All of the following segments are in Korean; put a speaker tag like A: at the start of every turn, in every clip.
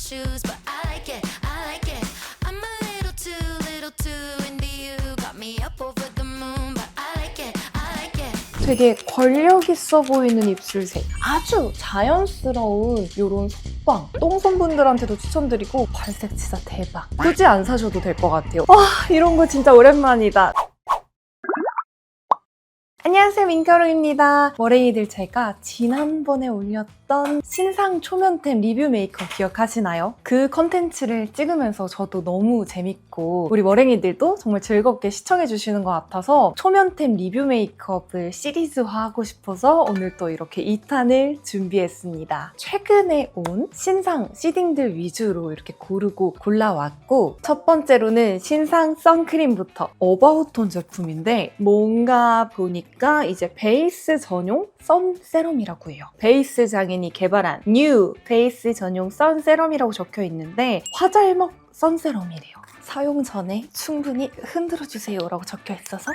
A: shoes, but I like it, I like it. I'm a little too into you. Got me up over the moon, but I like it, I like it.
B: 되게 권력 있어 보이는 입술색. 아주 자연스러운 이런 속방. 똥손분들한테도 추천드리고 발색 진짜 대박. 굳이 안 사셔도 될 것 같아요. 와, 이런 거 진짜 오랜만이다. 안녕하세요, 민카롱입니다. 머랭이들, 제가 지난번에 올렸던 신상 초면템 리뷰 메이크업 기억하시나요? 그 컨텐츠를 찍으면서 저도 너무 재밌고 우리 머랭이들도 정말 즐겁게 시청해주시는 것 같아서 초면템 리뷰 메이크업을 시리즈화하고 싶어서 오늘 또 이렇게 2탄을 준비했습니다. 최근에 온 신상 시딩들 위주로 이렇게 고르고 골라왔고, 첫 번째로는 신상 선크림부터 어바웃톤 제품인데 뭔가 보니까 이제 베이스 전용 선 세럼이라고 해요. 베이스 장인이 개발한 뉴 베이스 전용 선 세럼이라고 적혀 있는데 화잘먹 선 세럼이래요. 사용 전에 충분히 흔들어주세요 라고 적혀 있어서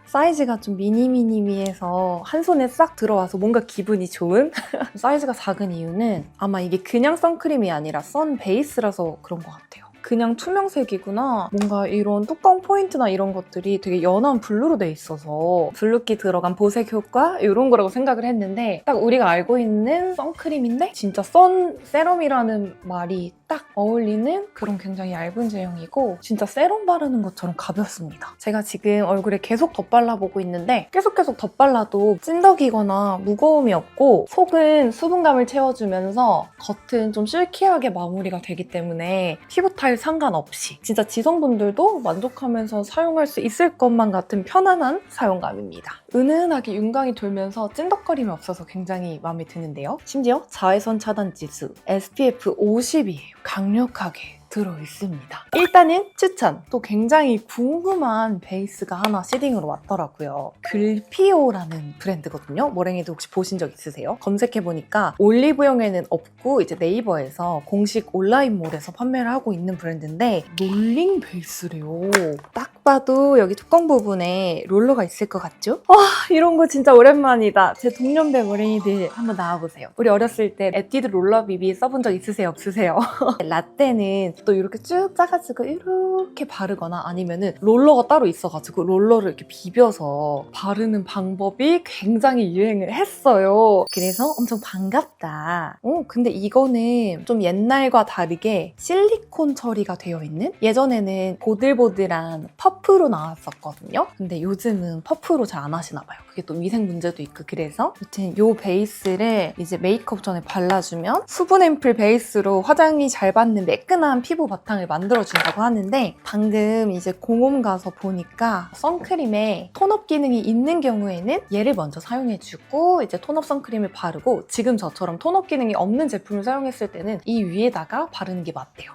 B: 사이즈가 좀 미니미니미해서 한 손에 싹 들어와서 뭔가 기분이 좋은? 사이즈가 작은 이유는 아마 이게 그냥 선크림이 아니라 선 베이스라서 그런 것 같아요. 그냥 투명색이구나. 뭔가 이런 뚜껑 포인트나 이런 것들이 되게 연한 블루로 돼 있어서 블루기 들어간 보색 효과? 이런 거라고 생각을 했는데 딱 우리가 알고 있는 선크림인데 진짜 선 세럼이라는 말이 딱 어울리는 그런 굉장히 얇은 제형이고 진짜 세럼 바르는 것처럼 가볍습니다. 제가 지금 얼굴에 계속 덧발라보고 있는데 계속 덧발라도 찐덕이거나 무거움이 없고 속은 수분감을 채워주면서 겉은 좀 실키하게 마무리가 되기 때문에 피부 타입 상관없이 진짜 지성분들도 만족하면서 사용할 수 있을 것만 같은 편안한 사용감입니다. 은은하게 윤광이 돌면서 찐덕거림이 없어서 굉장히 마음에 드는데요. 심지어 자외선 차단 지수 SPF 50이에요. 강력하게 들어있습니다. 일단은 추천! 또 굉장히 궁금한 베이스가 하나 시딩으로 왔더라고요. 글피오라는 브랜드거든요. 머랭이도 혹시 보신 적 있으세요? 검색해보니까 올리브영에는 없고 이제 네이버에서 공식 온라인몰에서 판매를 하고 있는 브랜드인데 롤링 베이스래요. 딱 봐도 여기 뚜껑 부분에 롤러가 있을 것 같죠? 와, 이런 거 진짜 오랜만이다. 제 동년배 머랭이들 한번 나와보세요. 우리 어렸을 때 에뛰드 롤러 비비 써본 적 있으세요? 없으세요? 라떼는 또 이렇게 쭉 짜가지고 이렇게 바르거나 아니면은 롤러가 따로 있어가지고 롤러를 이렇게 비벼서 바르는 방법이 굉장히 유행을 했어요. 그래서 엄청 반갑다. 근데 이거는 좀 옛날과 다르게 실리콘 처리가 되어 있는? 예전에는 보들보들한 퍼프로 나왔었거든요. 근데 요즘은 퍼프로 잘 안 하시나 봐요. 그게 또 위생 문제도 있고 그래서 아무튼 요 베이스를 이제 메이크업 전에 발라주면 수분 앰플 베이스로 화장이 잘 받는 매끈한 피부 바탕을 만들어준다고 하는데 방금 이제 공홈 가서 보니까 선크림에 톤업 기능이 있는 경우에는 얘를 먼저 사용해주고 이제 톤업 선크림을 바르고 지금 저처럼 톤업 기능이 없는 제품을 사용했을 때는 이 위에다가 바르는 게 맞대요.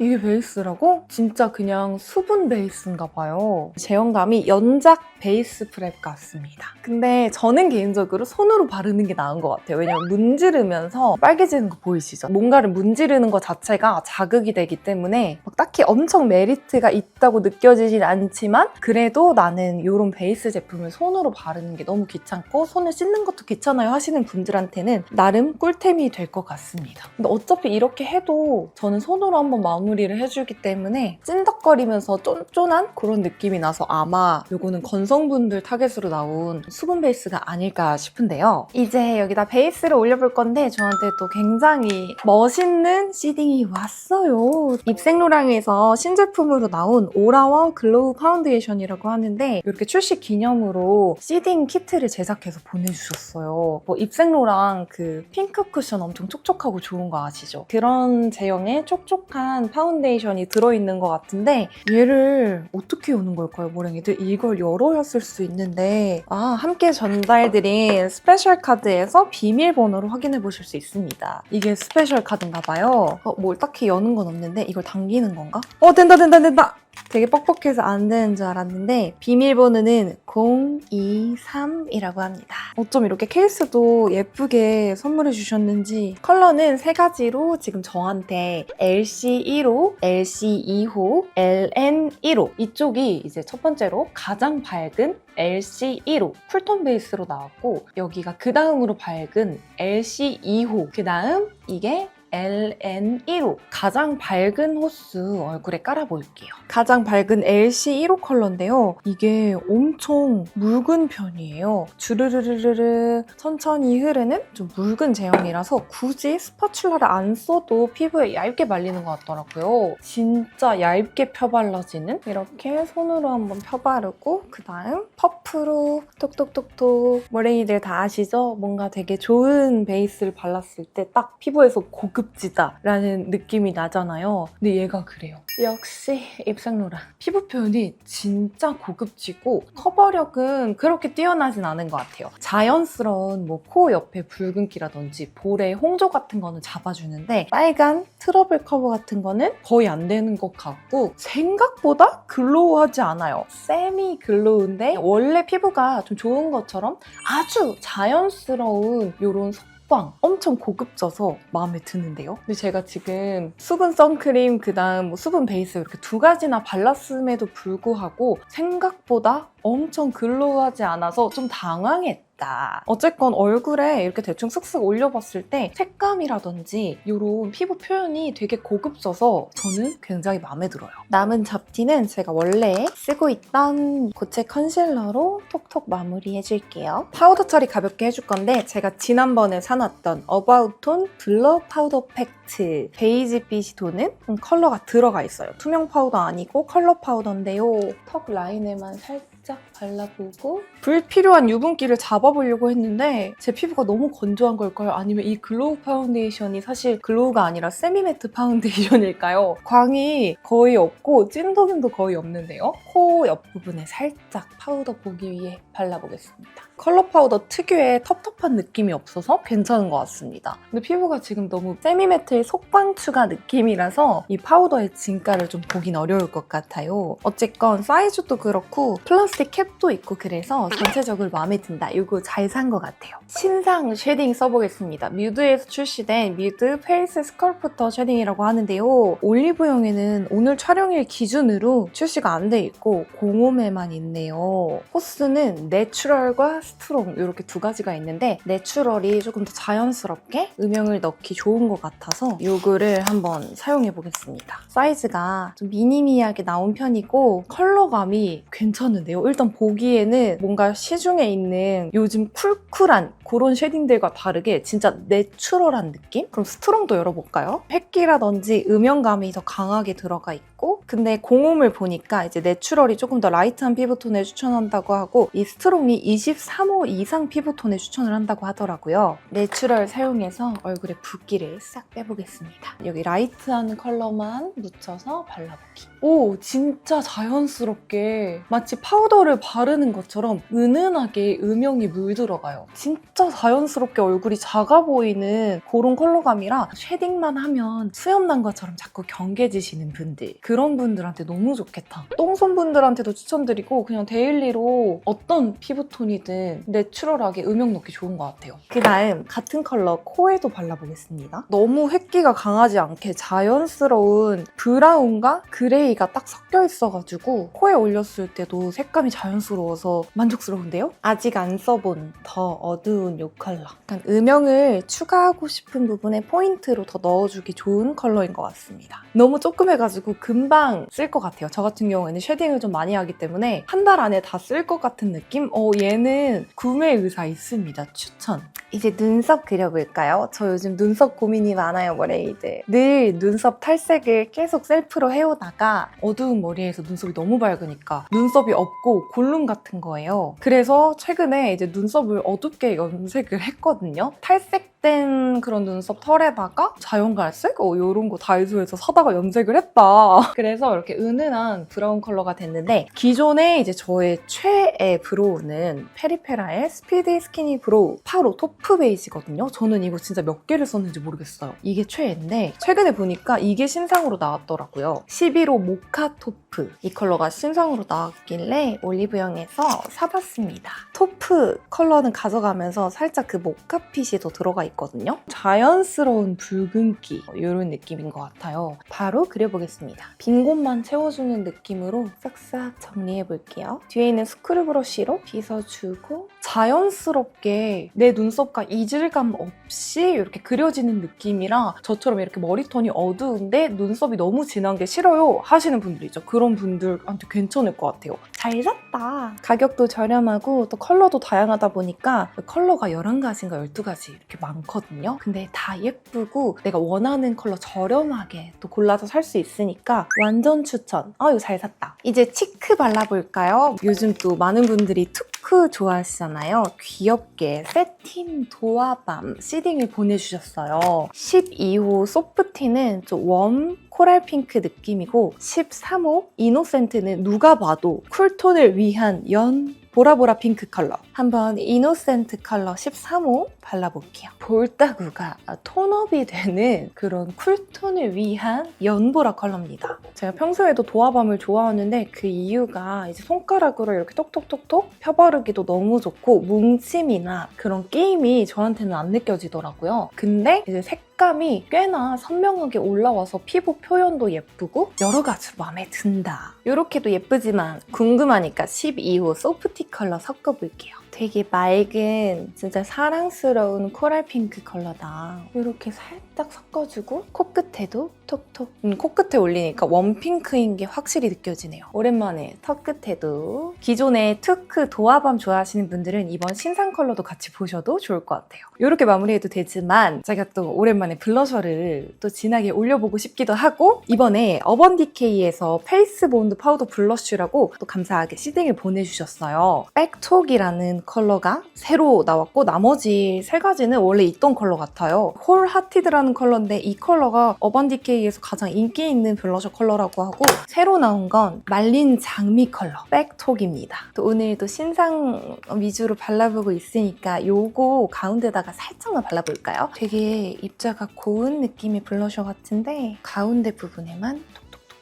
B: 이게 베이스라고? 진짜 그냥 수분 베이스인가 봐요. 제형감이 연작 베이스 프랩 같습니다. 근데 저는 개인적으로 손으로 바르는 게 나은 것 같아요. 왜냐면 문지르면서 빨개지는 거 보이시죠? 뭔가를 문지르는 것 자체가 자극이 되기 때문에 딱히 엄청 메리트가 있다고 느껴지진 않지만 그래도 나는 이런 베이스 제품을 손으로 바르는 게 너무 귀찮고 손을 씻는 것도 귀찮아요 하시는 분들한테는 나름 꿀템이 될 것 같습니다. 근데 어차피 이렇게 해도 저는 손으로 한번 마무리를 해주기 때문에 찐덕거리면서 쫀쫀한 그런 느낌이 나서 아마 이거는 건성분들 타겟으로 나온 수분 베이스가 아닐까 싶은데요. 이제 여기다 베이스를 올려볼 건데 저한테 또 굉장히 멋있는 시딩이 왔어요. 입생로랑에서 신제품으로 나온 오라원 글로우 파운데이션이라고 하는데 이렇게 출시 기념으로 시딩 키트를 제작해서 보내주셨어요. 뭐 입생로랑 그 핑크 쿠션 엄청 촉촉하고 좋은 거 아시죠? 그런 제형의 촉촉한 파운데이션이 들어있는 것 같은데 얘를 어떻게 여는 걸까요, 머랭이들? 이걸 열어야 쓸 수 있는데 함께 전달드린 스페셜 카드에서 비밀번호를 확인해 보실 수 있습니다. 이게 스페셜 카드인가 봐요. 뭘 딱히 여는 건 없는데 이걸 당기는 건가? 된다! 되게 뻑뻑해서 안 되는 줄 알았는데 비밀번호는 023이라고 합니다. 어쩜 이렇게 케이스도 예쁘게 선물해 주셨는지 컬러는 3가지로 지금 저한테 LC1호, LC2호, LN1호 이쪽이 이제 첫 번째로 가장 밝은 LC1호 쿨톤 베이스로 나왔고 여기가 그 다음으로 밝은 LC2호 그 다음 이게 LN1호 가장 밝은 호수 얼굴에 깔아볼게요. 가장 밝은 LC1호 컬러인데요. 이게 엄청 묽은 편이에요. 주르르르르 천천히 흐르는 좀 묽은 제형이라서 굳이 스파츌라를 안 써도 피부에 얇게 발리는 것 같더라고요. 진짜 얇게 펴발라지는 이렇게 손으로 한번 펴바르고 그 다음 퍼프로 톡톡톡톡 머랭이들 다 아시죠? 뭔가 되게 좋은 베이스를 발랐을 때 딱 피부에서 고급지다 라는 느낌이 나잖아요. 근데 얘가 그래요. 역시 입생로라. 피부 표현이 진짜 고급지고 커버력은 그렇게 뛰어나진 않은 것 같아요. 자연스러운 뭐 코 옆에 붉은기라든지 볼에 홍조 같은 거는 잡아주는데 빨간 트러블 커버 같은 거는 거의 안 되는 것 같고 생각보다 글로우하지 않아요. 세미 글로우인데 원래 피부가 좀 좋은 것처럼 아주 자연스러운 이런 꽝 엄청 고급져서 마음에 드는데요. 근데 제가 지금 수분 선크림 그다음 뭐 수분 베이스 이렇게 두 가지나 발랐음에도 불구하고 생각보다 엄청 글로우하지 않아서 좀 당황했다. 어쨌건 얼굴에 이렇게 대충 슥슥 올려봤을 때 색감이라든지 이런 피부 표현이 되게 고급져서 저는 굉장히 마음에 들어요. 남은 잡티는 제가 원래 쓰고 있던 고체 컨실러로 톡톡 마무리해줄게요. 파우더 처리 가볍게 해줄 건데 제가 지난번에 사놨던 어바웃톤 블러 파우더 팩트 베이지빛이 도는 컬러가 들어가 있어요. 투명 파우더 아니고 컬러 파우더인데요. 턱 라인에만 살짝 발라보고 불필요한 유분기를 잡아보려고 했는데 제 피부가 너무 건조한 걸까요? 아니면 이 글로우 파운데이션이 사실 글로우가 아니라 세미매트 파운데이션일까요? 광이 거의 없고 찐도는도 거의 없는데요. 코 옆부분에 살짝 파우더 보기 위해 발라보겠습니다. 컬러 파우더 특유의 텁텁한 느낌이 없어서 괜찮은 것 같습니다. 근데 피부가 지금 너무 세미매트의 속방추가 느낌이라서 이 파우더의 진가를 좀 보긴 어려울 것 같아요. 어쨌건 사이즈도 그렇고 플라스틱 캡도 있고 그래서 전체적으로 마음에 든다. 이거 잘 산 것 같아요. 신상 쉐딩 써보겠습니다. 뮤드에서 출시된 뮤드 페이스 스컬프터 쉐딩이라고 하는데요. 올리브영에는 오늘 촬영일 기준으로 출시가 안 돼 있고 공홈에만 있네요. 호스는 내추럴과 스트롱 이렇게 두 가지가 있는데 내추럴이 조금 더 자연스럽게 음영을 넣기 좋은 것 같아서 이거를 한번 사용해 보겠습니다. 사이즈가 좀 미니미하게 나온 편이고 컬러감이 괜찮은데요. 일단 보기에는 뭔가 시중에 있는 요즘 쿨쿨한 그런 쉐딩들과 다르게 진짜 내추럴한 느낌? 그럼 스트롱도 열어볼까요? 획기라든지 음영감이 더 강하게 들어가 있고 근데 공홈을 보니까 이제 내추럴이 조금 더 라이트한 피부톤에 추천한다고 하고 이 스트롱이 23호 이상 피부톤에 추천을 한다고 하더라고요. 내추럴 사용해서 얼굴에 붓기를 싹 빼보겠습니다. 여기 라이트한 컬러만 묻혀서 발라보기. 오, 진짜 자연스럽게 마치 파우더를 바르는 것처럼 은은하게 음영이 물들어가요. 진짜 자연스럽게 얼굴이 작아 보이는 그런 컬러감이라 쉐딩만 하면 수염 난 것처럼 자꾸 경계지시는 분들 그런 분들한테 너무 좋겠다. 똥손 분들한테도 추천드리고 그냥 데일리로 어떤 피부톤이든 내추럴하게 음영 넣기 좋은 것 같아요. 그 다음 같은 컬러 코에도 발라보겠습니다. 너무 획기가 강하지 않게 자연스러운 브라운과 그레이가 딱 섞여 있어가지고 코에 올렸을 때도 색감이 자연스러워서 만족스러운데요? 아직 안 써본 더 어두운 이 컬러. 약간 음영을 추가하고 싶은 부분에 포인트로 더 넣어주기 좋은 컬러인 것 같습니다. 너무 조그매가지고 금방 쓸 것 같아요. 저 같은 경우에는 쉐딩을 좀 많이 하기 때문에 한 달 안에 다 쓸 것 같은 느낌? 얘는 구매 의사 있습니다. 추천. 이제 눈썹 그려볼까요? 저 요즘 눈썹 고민이 많아요, 머레이들. 늘 눈썹 탈색을 계속 셀프로 해오다가 어두운 머리에서 눈썹이 너무 밝으니까 눈썹이 없고 골룸 같은 거예요. 그래서 최근에 이제 눈썹을 어둡게 염색을 했거든요. 탈색된 그런 눈썹 털에다가 자연갈색? 이런 거 다이소에서 사다가 염색을 했다. 그래서 이렇게 은은한 브라운 컬러가 됐는데 기존에 이제 저의 최애 브로우는 페리페라의 스피디 스키니 브로우 파로 토프 베이지거든요. 저는 이거 진짜 몇 개를 썼는지 모르겠어요. 이게 최애인데 최근에 보니까 이게 신상으로 나왔더라고요. 11호 모카 토프 이 컬러가 신상으로 나왔길래 올리브영에서 사봤습니다. 토프 컬러는 가져가면서 살짝 그 모카핏이 더 들어가 있거든요. 자연스러운 붉은기 이런 느낌인 것 같아요. 바로 그려보겠습니다. 빈 곳만 채워주는 느낌으로 싹싹 정리해볼게요. 뒤에 있는 스크류 브러쉬로 빗어주고 자연스럽게 내 눈썹과 이질감 없이 이렇게 그려지는 느낌이라 저처럼 이렇게 머리톤이 어두운데 눈썹이 너무 진한 게 싫어요 하시는 분들이죠. 그런 분들한테 괜찮을 것 같아요. 잘 샀다. 가격도 저렴하고 또 컬러도 다양하다 보니까 컬러가 11가지인가 12가지 이렇게 많거든요. 근데 다 예쁘고 내가 원하는 컬러 저렴하게 또 골라서 살 수 있으니까 완전 추천. 이거 잘 샀다. 이제 치크 발라볼까요? 요즘 또 많은 분들이 투크 좋아하시잖아요. 귀엽게 세틴 도화밤 시딩을 보내주셨어요. 12호 소프티는 좀 웜 코랄 핑크 느낌이고 13호 이노센트는 누가 봐도 쿨톤을 위한 연 보라보라 핑크 컬러. 한번 이노센트 컬러 13호 발라볼게요. 볼따구가 톤업이 되는 그런 쿨톤을 위한 연보라 컬러입니다. 제가 평소에도 도화밤을 좋아하는데 그 이유가 이제 손가락으로 이렇게 톡톡톡톡 펴바르기도 너무 좋고 뭉침이나 그런 게임이 저한테는 안 느껴지더라고요. 근데 이제 색감이 꽤나 선명하게 올라와서 피부 표현도 예쁘고 여러 가지로 마음에 든다. 이렇게도 예쁘지만 궁금하니까 12호 소프티 컬러 섞어볼게요. 되게 맑은 진짜 사랑스러운 코랄 핑크 컬러다. 이렇게 살짝 섞어주고 코끝에도 톡톡. 코끝에 올리니까 웜핑크인 게 확실히 느껴지네요. 오랜만에 턱끝에도. 기존에 투크 도화밤 좋아하시는 분들은 이번 신상 컬러도 같이 보셔도 좋을 것 같아요. 이렇게 마무리해도 되지만 제가 또 오랜만에 블러셔를 또 진하게 올려보고 싶기도 하고 이번에 어번디케이에서 페이스 본드 파우더 블러쉬라고 또 감사하게 시딩을 보내주셨어요. 백톡이라는 컬러가 새로 나왔고 나머지 3가지는 원래 있던 컬러 같아요. 홀 하티드라는 컬러인데 이 컬러가 어번디케이에서 가장 인기 있는 블러셔 컬러라고 하고 새로 나온 건 말린 장미 컬러 백톡입니다. 또 오늘도 신상 위주로 발라보고 있으니까 요거 가운데다가 살짝만 발라볼까요? 되게 입자가 고운 느낌의 블러셔 같은데 가운데 부분에만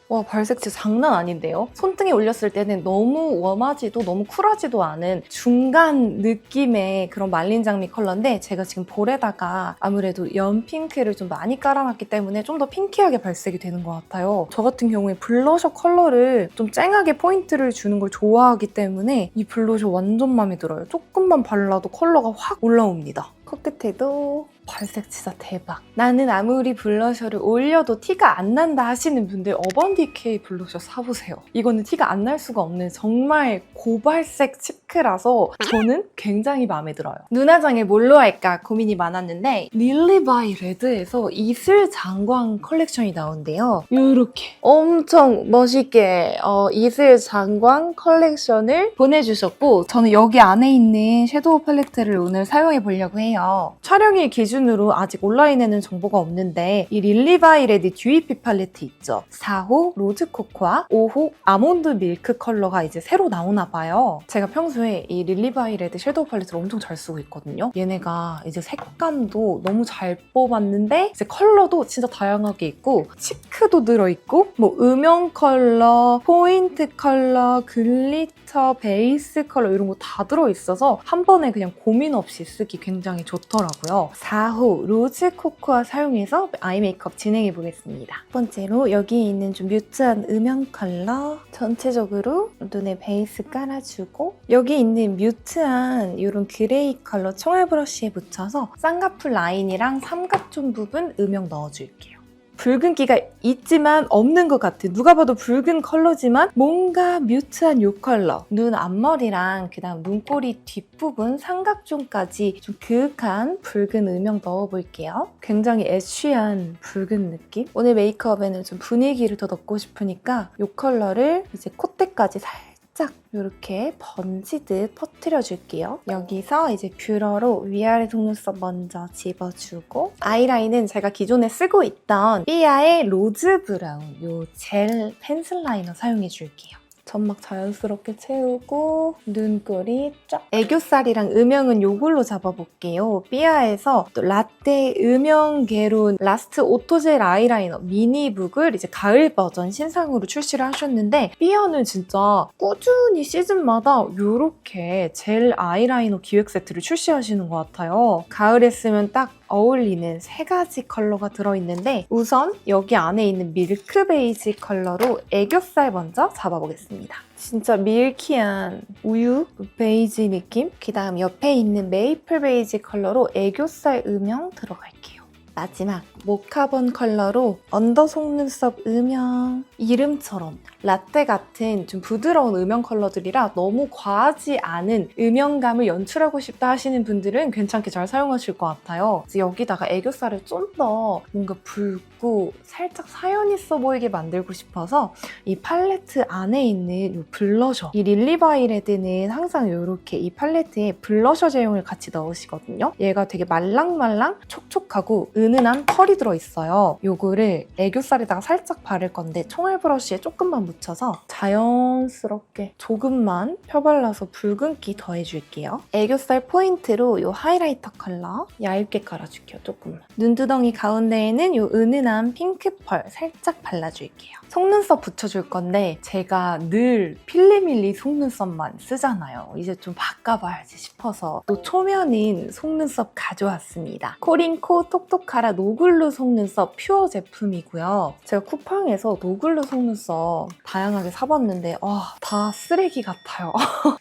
B: 와, 발색 진짜 장난 아닌데요? 손등에 올렸을 때는 너무 웜하지도 너무 쿨하지도 않은 중간 느낌의 그런 말린 장미 컬러인데 제가 지금 볼에다가 아무래도 연핑크를 좀 많이 깔아놨기 때문에 좀 더 핑키하게 발색이 되는 것 같아요. 저 같은 경우에 블러셔 컬러를 좀 쨍하게 포인트를 주는 걸 좋아하기 때문에 이 블러셔 완전 마음에 들어요. 조금만 발라도 컬러가 확 올라옵니다. 코끝에도 발색 진짜 대박. 나는 아무리 블러셔를 올려도 티가 안 난다 하시는 분들 어번디케이 블러셔 사보세요. 이거는 티가 안 날 수가 없는 정말 고발색 치크라서 저는 굉장히 마음에 들어요. 눈화장을 뭘로 할까 고민이 많았는데 릴리 바이 레드에서 이슬 장광 컬렉션이 나온대요. 이렇게 엄청 멋있게 이슬 장광 컬렉션을 보내주셨고 저는 여기 안에 있는 섀도우 팔레트를 오늘 사용해 보려고 해요. 촬영일 기준으로 아직 온라인에는 정보가 없는데 이 릴리바이 레드 듀이피 팔레트 있죠. 4호 로즈 코코아, 5호 아몬드 밀크 컬러가 이제 새로 나오나 봐요. 제가 평소에 이 릴리바이 레드 섀도우 팔레트를 엄청 잘 쓰고 있거든요. 얘네가 이제 색감도 너무 잘 뽑았는데 이제 컬러도 진짜 다양하게 있고 치크도 들어있고 뭐 음영 컬러, 포인트 컬러, 글리터, 베이스 컬러 이런 거 다 들어있어서 한 번에 그냥 고민 없이 쓰기 굉장히 좋더라고요. 4호 로즈 코코아 사용해서 아이 메이크업 진행해 보겠습니다. 첫 번째로 여기 있는 좀 뮤트한 음영 컬러 전체적으로 눈에 베이스 깔아주고 여기 있는 뮤트한 이런 그레이 컬러 총알 브러쉬에 묻혀서 쌍꺼풀 라인이랑 삼각존 부분 음영 넣어줄게요. 붉은기가 있지만 없는 것 같은 누가 봐도 붉은 컬러지만 뭔가 뮤트한 이 컬러 눈 앞머리랑 그다음 눈꼬리 뒷부분 삼각존까지 좀 그윽한 붉은 음영 넣어볼게요. 굉장히 애쉬한 붉은 느낌? 오늘 메이크업에는 좀 분위기를 더 넣고 싶으니까 이 컬러를 이제 콧대까지 살짝 이렇게 번지듯 퍼뜨려 줄게요. 여기서 이제 뷰러로 위아래 속눈썹 먼저 집어주고 아이라인은 제가 기존에 쓰고 있던 삐아의 로즈 브라운 이 젤 펜슬 라이너 사용해 줄게요. 점막 자연스럽게 채우고 눈꼬리 쫙. 애교살이랑 음영은 이걸로 잡아볼게요. 삐아에서 또 라떼 음영 개론 라스트 오토젤 아이라이너 미니북을 이제 가을 버전 신상으로 출시를 하셨는데 삐아는 진짜 꾸준히 시즌마다 이렇게 젤 아이라이너 기획 세트를 출시하시는 것 같아요. 가을에 쓰면 딱 어울리는 3가지 컬러가 들어있는데 우선 여기 안에 있는 밀크 베이지 컬러로 애교살 먼저 잡아보겠습니다. 해주겠습니다. 진짜 밀키한 우유 베이지 느낌? 그 다음 옆에 있는 메이플 베이지 컬러로 애교살 음영 들어갈게요. 마지막 모카본 컬러로 언더 속눈썹 음영. 이름처럼 라떼 같은 좀 부드러운 음영 컬러들이라 너무 과하지 않은 음영감을 연출하고 싶다 하시는 분들은 괜찮게 잘 사용하실 것 같아요. 이제 여기다가 애교살을 좀 더 뭔가 붉고 살짝 사연 있어 보이게 만들고 싶어서 이 팔레트 안에 있는 이 블러셔, 이 릴리바이레드는 항상 이렇게 이 팔레트에 블러셔 제형을 같이 넣으시거든요. 얘가 되게 말랑말랑 촉촉하고 은은한 펄이 들어있어요. 요거를 애교살에다가 살짝 바를 건데 총알 브러쉬에 조금만 묻혀서 자연스럽게 조금만 펴발라서 붉은기 더해줄게요. 애교살 포인트로 요 하이라이터 컬러 얇게 깔아줄게요. 조금만. 눈두덩이 가운데에는 요 은은한 핑크 펄 살짝 발라줄게요. 속눈썹 붙여줄 건데 제가 늘 필리밀리 속눈썹만 쓰잖아요. 이제 좀 바꿔봐야지 싶어서 또 초면인 속눈썹 가져왔습니다. 코링코 톡톡하라 노글루 속눈썹 퓨어 제품이고요. 제가 쿠팡에서 노글루 속눈썹 다양하게 사봤는데 다 쓰레기 같아요.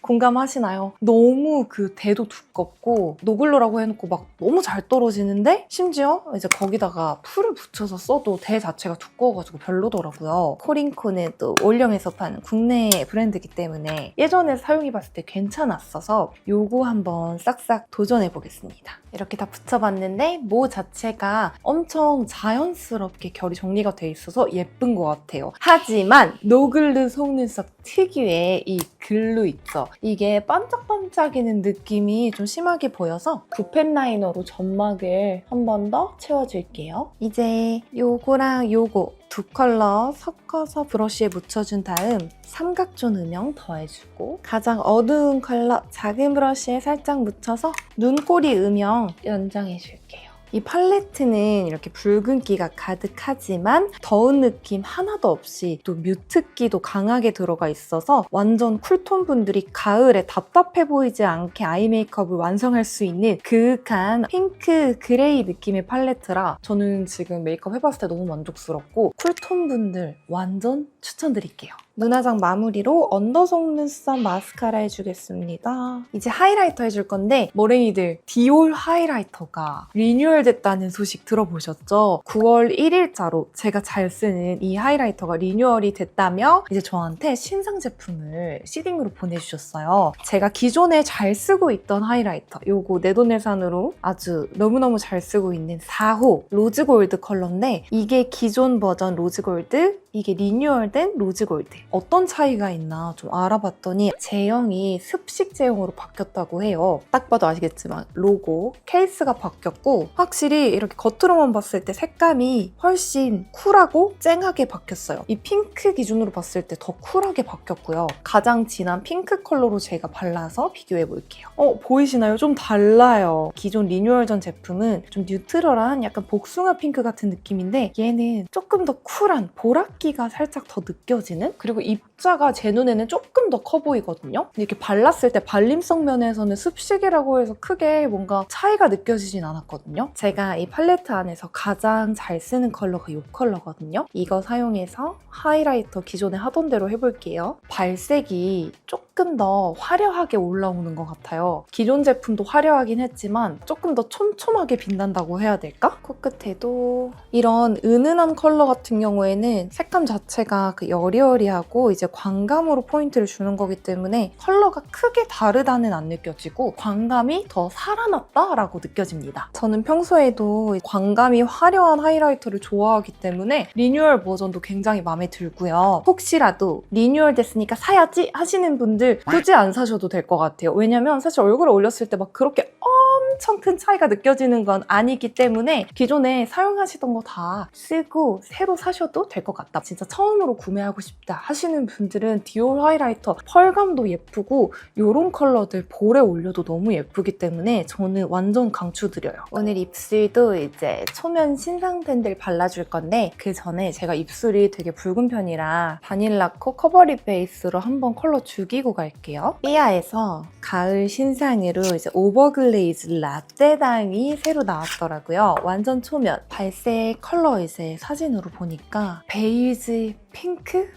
B: 공감하시나요? 너무 그 대도 두껍고 노글루라고 해놓고 막 너무 잘 떨어지는데 심지어 이제 거기다가 풀을 붙여서 써도 대 자체가 두꺼워가지고 별로더라고요. 코링코는 또 올영에서 파는 국내 브랜드이기 때문에 예전에 사용해봤을 때 괜찮았어서 요거 한번 싹싹 도전해보겠습니다. 이렇게 다 붙여봤는데 모 자체가 엄청 자연스럽게 결이 정리가 돼 있어서 예쁜 것 같아요. 하지만 노글루 속눈썹 특유의 이 글루 있죠? 이게 반짝반짝이는 느낌이 좀 심하게 보여서 붓펜 라이너로 점막을 한 번 더 채워줄게요. 이제 요거랑 요거 두 컬러 섞어서 브러쉬에 묻혀준 다음 삼각존 음영 더해주고 가장 어두운 컬러 작은 브러쉬에 살짝 묻혀서 눈꼬리 음영 연장해줄게요. 이 팔레트는 이렇게 붉은기가 가득하지만 더운 느낌 하나도 없이 또 뮤트기도 강하게 들어가 있어서 완전 쿨톤 분들이 가을에 답답해 보이지 않게 아이 메이크업을 완성할 수 있는 그윽한 핑크 그레이 느낌의 팔레트라 저는 지금 메이크업 해봤을 때 너무 만족스럽고 쿨톤 분들 완전 추천드릴게요. 눈화장 마무리로 언더 속눈썹 마스카라 해주겠습니다. 이제 하이라이터 해줄 건데 머랭이들 디올 하이라이터가 리뉴얼 됐다는 소식 들어보셨죠? 9월 1일자로 제가 잘 쓰는 이 하이라이터가 리뉴얼이 됐다며 이제 저한테 신상 제품을 시딩으로 보내주셨어요. 제가 기존에 잘 쓰고 있던 하이라이터 요거 내돈내산으로 아주 너무너무 잘 쓰고 있는 4호 로즈골드 컬러인데 이게 기존 버전 로즈골드 이게 리뉴얼된 로즈골드 어떤 차이가 있나 좀 알아봤더니 제형이 습식 제형으로 바뀌었다고 해요. 딱 봐도 아시겠지만 로고, 케이스가 바뀌었고 확실히 이렇게 겉으로만 봤을 때 색감이 훨씬 쿨하고 쨍하게 바뀌었어요. 이 핑크 기준으로 봤을 때 더 쿨하게 바뀌었고요. 가장 진한 핑크 컬러로 제가 발라서 비교해 볼게요. 보이시나요? 좀 달라요. 기존 리뉴얼 전 제품은 좀 뉴트럴한 약간 복숭아 핑크 같은 느낌인데 얘는 조금 더 쿨한 보랏기가 살짝 더 느껴지는 그리고 입자가 제 눈에는 조금 더 커 보이거든요. 이렇게 발랐을 때 발림성 면에서는 습식이라고 해서 크게 뭔가 차이가 느껴지진 않았거든요. 제가 이 팔레트 안에서 가장 잘 쓰는 컬러가 이 컬러거든요. 이거 사용해서 하이라이터 기존에 하던 대로 해볼게요. 발색이 조금 더 화려하게 올라오는 것 같아요. 기존 제품도 화려하긴 했지만 조금 더 촘촘하게 빛난다고 해야 될까? 코끝에도 이런 은은한 컬러 같은 경우에는 색감 자체가 그 여리여리하고 이제 광감으로 포인트를 주는 거기 때문에 컬러가 크게 다르다는 안 느껴지고 광감이 더 살아났다라고 느껴집니다. 저는 평소에도 광감이 화려한 하이라이터를 좋아하기 때문에 리뉴얼 버전도 굉장히 마음에 들고요. 혹시라도 리뉴얼 됐으니까 사야지 하시는 분들 굳이 안 사셔도 될 것 같아요. 왜냐면 사실 얼굴에 올렸을 때 막 그렇게 엄청 큰 차이가 느껴지는 건 아니기 때문에 기존에 사용하시던 거 다 쓰고 새로 사셔도 될 것 같다. 진짜 처음으로 구매하고 싶다 하시는 분들은 디올 하이라이터 펄감도 예쁘고 이런 컬러들 볼에 올려도 너무 예쁘기 때문에 저는 완전 강추드려요. 오늘 입술도 이제 초면 신상 밴드를 발라줄 건데 그 전에 제가 입술이 되게 붉은 편이라 바닐라코 커버립 베이스로 한번 컬러 죽이고 갈게요. 삐아에서 가을 신상으로 이제 오버글레이즈 라떼당이 새로 나왔더라고요. 완전 초면 발색 컬러 이제 사진으로 보니까 베이지 핑크?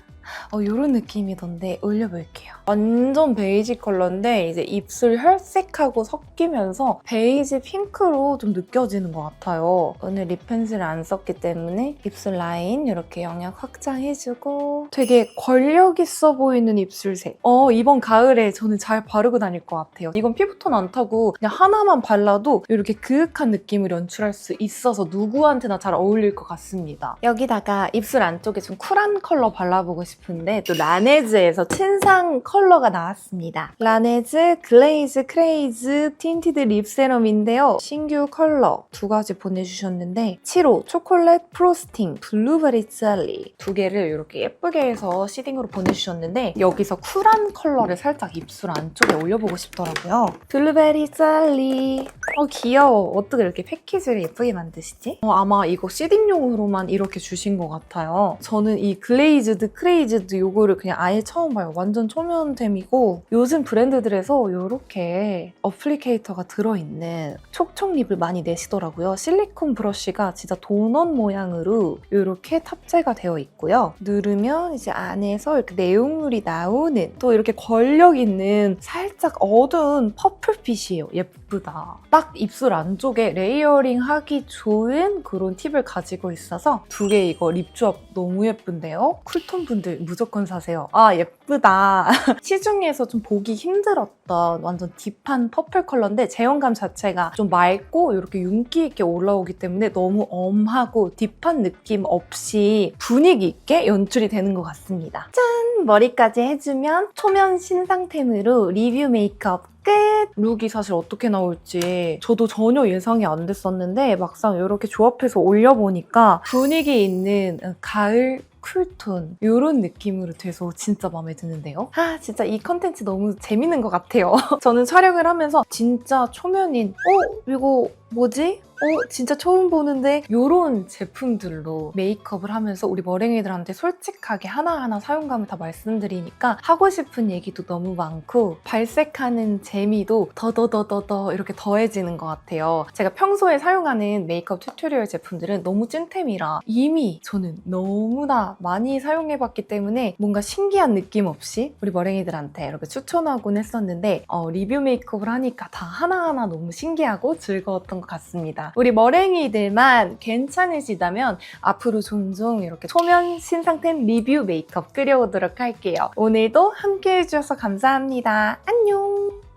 B: 이런 느낌이던데 올려볼게요. 완전 베이지 컬러인데 이제 입술 혈색하고 섞이면서 베이지 핑크로 좀 느껴지는 것 같아요. 오늘 립 펜슬을 안 썼기 때문에 입술 라인 이렇게 영역 확장해주고 되게 권력 있어 보이는 입술색. 이번 가을에 저는 잘 바르고 다닐 것 같아요. 이건 피부톤 안 타고 그냥 하나만 발라도 이렇게 그윽한 느낌을 연출할 수 있어서 누구한테나 잘 어울릴 것 같습니다. 여기다가 입술 안쪽에 좀 쿨한 컬러 발라보고 싶은데 또 라네즈에서 친상 컬러가 나왔습니다. 라네즈 글레이즈 크레이즈 틴티드 립 세럼인데요. 신규 컬러 두 가지 보내주셨는데 7호 초콜릿 프로스팅 블루베리 젤리 두 개를 이렇게 예쁘게 해서 시딩으로 보내주셨는데 여기서 쿨한 컬러를 살짝 입술 안쪽에 올려보고 싶더라고요. 블루베리 젤리 귀여워. 어떻게 이렇게 패키지를 예쁘게 만드시지? 아마 이거 시딩용으로만 이렇게 주신 것 같아요. 저는 이 글레이즈드 크레이즈드 요거를 그냥 아예 처음 봐요. 완전 초면템이고 요즘 브랜드들에서 이렇게 어플리케이터가 들어있는 촉촉 립을 많이 내시더라고요. 실리콘 브러쉬가 진짜 도넛 모양으로 이렇게 탑재가 되어 있고요. 누르면 이제 안에서 이렇게 내용물이 나오는 또 이렇게 권력 있는 살짝 어두운 퍼플빛이에요. 예쁘다. 딱 입술 안쪽에 레이어링 하기 좋은 그런 팁을 가지고 있어서 두 개 이거 립 조합 너무 예쁜데요? 쿨톤 분들 무조건 사세요. 예쁘다. 시중에서 좀 보기 힘들었던 완전 딥한 퍼플 컬러인데 제형감 자체가 좀 맑고 이렇게 윤기 있게 올라오기 때문에 너무 엄하고 딥한 느낌 없이 분위기 있게 연출이 되는 것 같습니다. 짠! 머리까지 해주면 초면 신상템으로 리뷰 메이크업 끝! 룩이 사실 어떻게 나올지 저도 전혀 예상이 안 됐었는데 막상 이렇게 조합해서 올려보니까 분위기 있는 가을 쿨톤 이런 느낌으로 돼서 진짜 마음에 드는데요. 진짜 이 컨텐츠 너무 재밌는 것 같아요. 저는 촬영을 하면서 진짜 초면인 이거 뭐지? 진짜 처음 보는데 이런 제품들로 메이크업을 하면서 우리 머랭이들한테 솔직하게 하나하나 사용감을 다 말씀드리니까 하고 싶은 얘기도 너무 많고 발색하는 재미도 더더더더더 이렇게 더해지는 것 같아요. 제가 평소에 사용하는 메이크업 튜토리얼 제품들은 너무 찐템이라 이미 저는 너무나 많이 사용해봤기 때문에 뭔가 신기한 느낌 없이 우리 머랭이들한테 이렇게 추천하곤 했었는데 리뷰 메이크업을 하니까 다 하나하나 너무 신기하고 즐거웠던 것 같습니다. 우리 머랭이들만 괜찮으시다면 앞으로 종종 이렇게 초면 신상템 리뷰 메이크업 끓여오도록 할게요. 오늘도 함께 해주셔서 감사합니다. 안녕!